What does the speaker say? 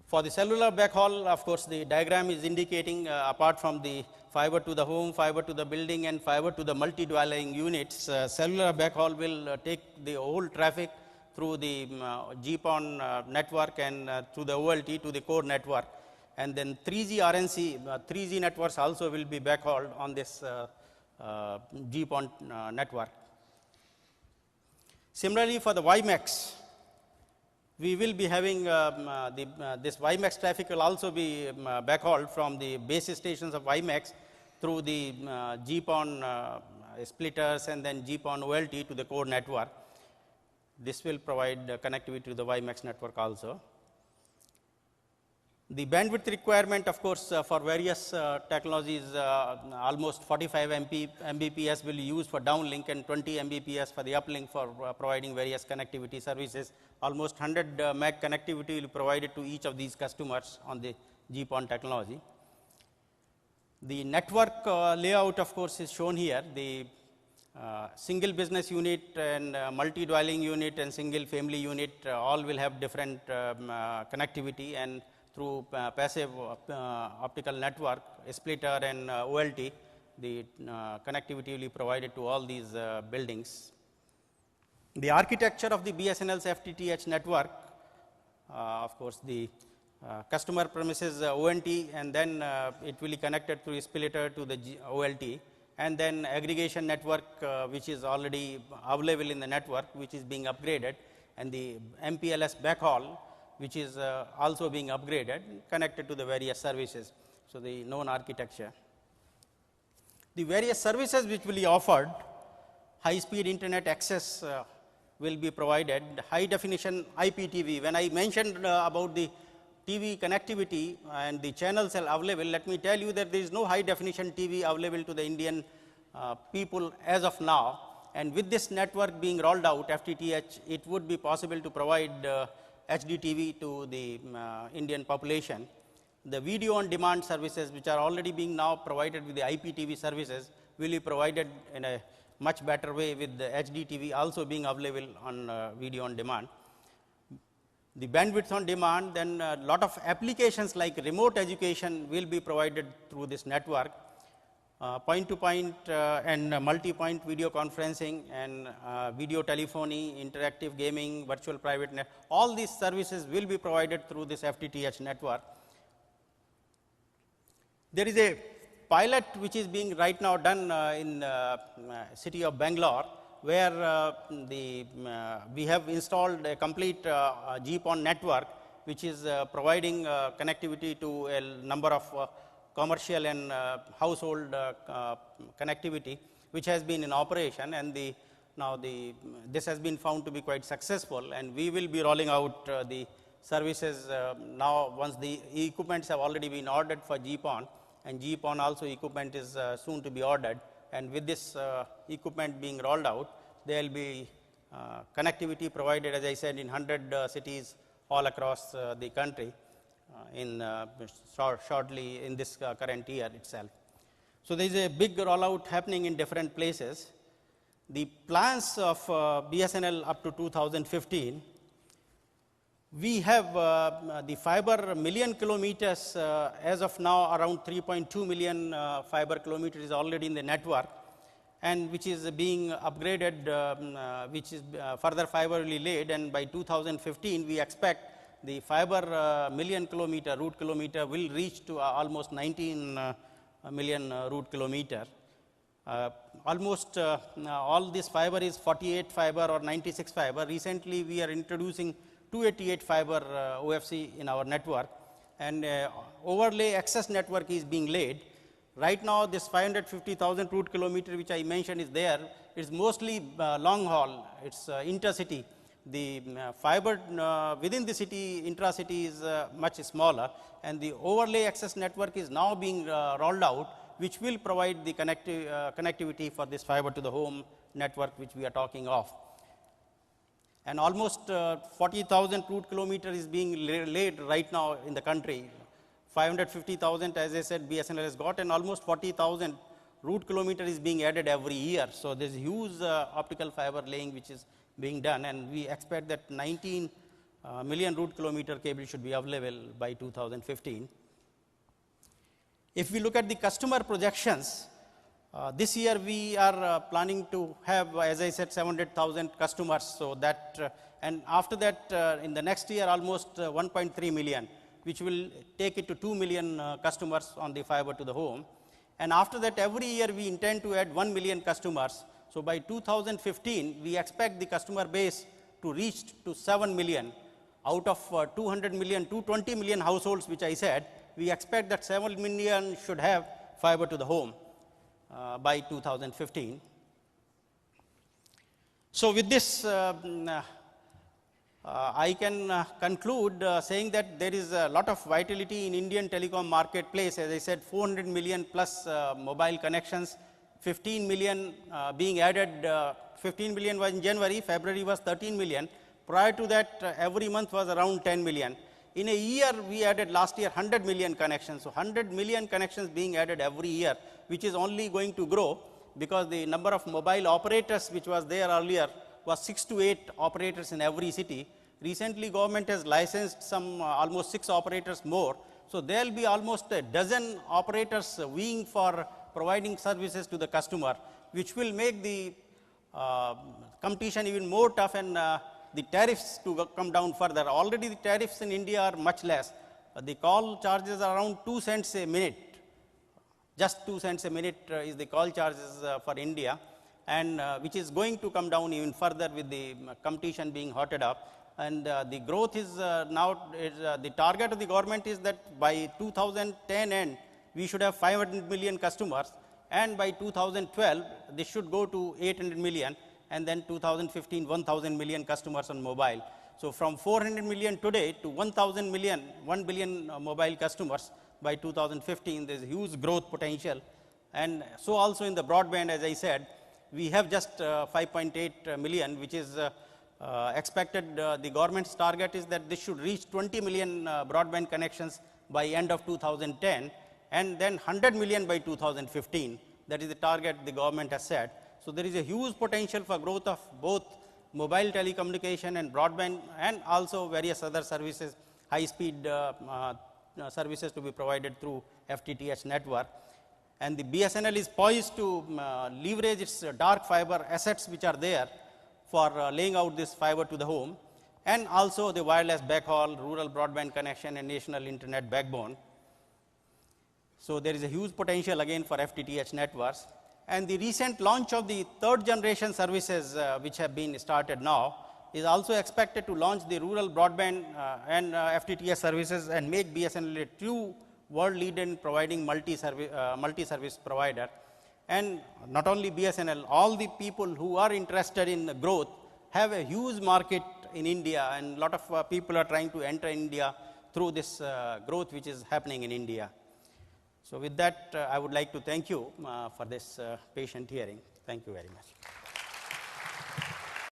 For the cellular backhaul, of course, the diagram is indicating apart from the fiber to the home, fiber to the building and fiber to the multi-dwelling units, cellular backhaul will take the whole traffic through the GPON network and through the OLT to the core network. And then 3G RNC, 3G networks also will be backhauled on this GPON network. Similarly, for the WiMAX, we will be having this WiMAX traffic will also be backhauled from the base stations of WiMAX through the GPON splitters and then GPON OLT to the core network. This will provide connectivity to the WiMAX network also. The bandwidth requirement, of course, for various technologies, almost 45 Mbps will be used for downlink and 20 Mbps for the uplink for providing various connectivity services. Almost 100 meg connectivity will be provided to each of these customers on the GPON technology. The network layout, of course, is shown here. The single business unit and multi-dwelling unit and single family unit all will have different connectivity, and through passive optical network, splitter and OLT, the connectivity will be provided to all these buildings. The architecture of the BSNL's FTTH network, of course, the customer premises ONT, and then it will be connected through splitter to the OLT, and then aggregation network which is already available in the network, which is being upgraded, and the MPLS backhaul, which is also being upgraded, connected to the various services. So, the known architecture. The various services which will be offered, high speed internet access will be provided, high definition IPTV. When I mentioned about the TV connectivity and the channels are available, let me tell you that there is no high definition TV available to the Indian people as of now. And with this network being rolled out, FTTH, it would be possible to provide HDTV to the Indian population. The video on demand services, which are already being now provided with the IPTV services, will be provided in a much better way, with the HDTV also being available on video on demand. The bandwidth on demand, then a lot of applications like remote education will be provided through this network. Point to point and multi-point video conferencing and video telephony, interactive gaming, virtual private net, all these services will be provided through this FTTH network. There is a pilot which is being right now done in city of Bangalore, where we have installed a complete GPON network, which is providing connectivity to a number of commercial and household connectivity, which has been in operation, and this has been found to be quite successful, and we will be rolling out the services now once the equipments have already been ordered for GPON, and GPON also equipment is soon to be ordered, and with this equipment being rolled out, there will be connectivity provided, as I said, in 100 cities all across the country in shortly in this current year itself. So, there is a big rollout happening in different places. The plans of BSNL up to 2015, we have the fiber million kilometers as of now, around 3.2 million fiber kilometers is already in the network, and which is being upgraded, which is further fiber will be laid, and by 2015 we expect the fiber million kilometer route kilometer will reach to almost 19 million route kilometer. Almost all this fiber is 48 fiber or 96 fiber. Recently we are introducing 288 fiber OFC in our network, and overlay access network is being laid. Right now this 550,000 route kilometer which I mentioned is there, it's mostly long haul, it's intercity. The fiber within the city, intra-city is much smaller, and the overlay access network is now being rolled out, which will provide the connectivity for this fiber to the home network which we are talking of. And almost 40,000 route kilometer is being laid right now in the country. 550,000, as I said, BSNL has got, and almost 40,000 route kilometer is being added every year. So, there is huge optical fiber laying which is being done, and we expect that 19 million route kilometer cable should be available by 2015. If we look at the customer projections, this year we are planning to have, as I said, 700,000 customers. So that, and after that, in the next year, almost 1.3 million, which will take it to 2 million customers on the fiber to the home. And after that, every year we intend to add 1 million customers. So by 2015, we expect the customer base to reach to 7 million. Out of 200 million, 220 million households, which I said, we expect that 7 million should have fiber to the home by 2015. So with this, I can conclude saying that there is a lot of vitality in Indian telecom marketplace. As I said, 400 million plus mobile connections, 15 million being added. 15 million was in January, February was 13 million. Prior to that, every month was around 10 million. In a year, we added last year 100 million connections. So 100 million connections being added every year, which is only going to grow because the number of mobile operators which was there earlier was 6 to 8 operators in every city. Recently, government has licensed some almost 6 operators more. So there will be almost a dozen operators vying for providing services to the customer, which will make the competition even more tough and the tariffs to come down further. Already the tariffs in India are much less. The call charges are around 2 cents a minute. Just 2 cents a minute is the call charges for India, and which is going to come down even further with the competition being hotted up. And the growth is now, the target of the government is that by 2010 end, we should have 500 million customers, and by 2012, this should go to 800 million. And then 2015, 1,000 million customers on mobile. So from 400 million today to 1,000 million, 1 billion mobile customers by 2015, there's huge growth potential. And so also in the broadband, as I said, we have just 5.8 million, which is expected. The government's target is that this should reach 20 million broadband connections by end of 2010, and then 100 million by 2015. That is the target the government has set. So there is a huge potential for growth of both mobile telecommunication and broadband, and also various other services, high-speed services to be provided through FTTH network. And the BSNL is poised to leverage its dark fiber assets which are there for laying out this fiber to the home, and also the wireless backhaul, rural broadband connection, and national internet backbone. So there is a huge potential again for FTTH networks. And the recent launch of the third generation services which have been started now is also expected to launch the rural broadband and FTTH services and make BSNL a true world leader in providing multi-service provider. And not only BSNL, all the people who are interested in growth have a huge market in India, and a lot of people are trying to enter India through this growth which is happening in India. So with that, I would like to thank you for this patient hearing. Thank you very much.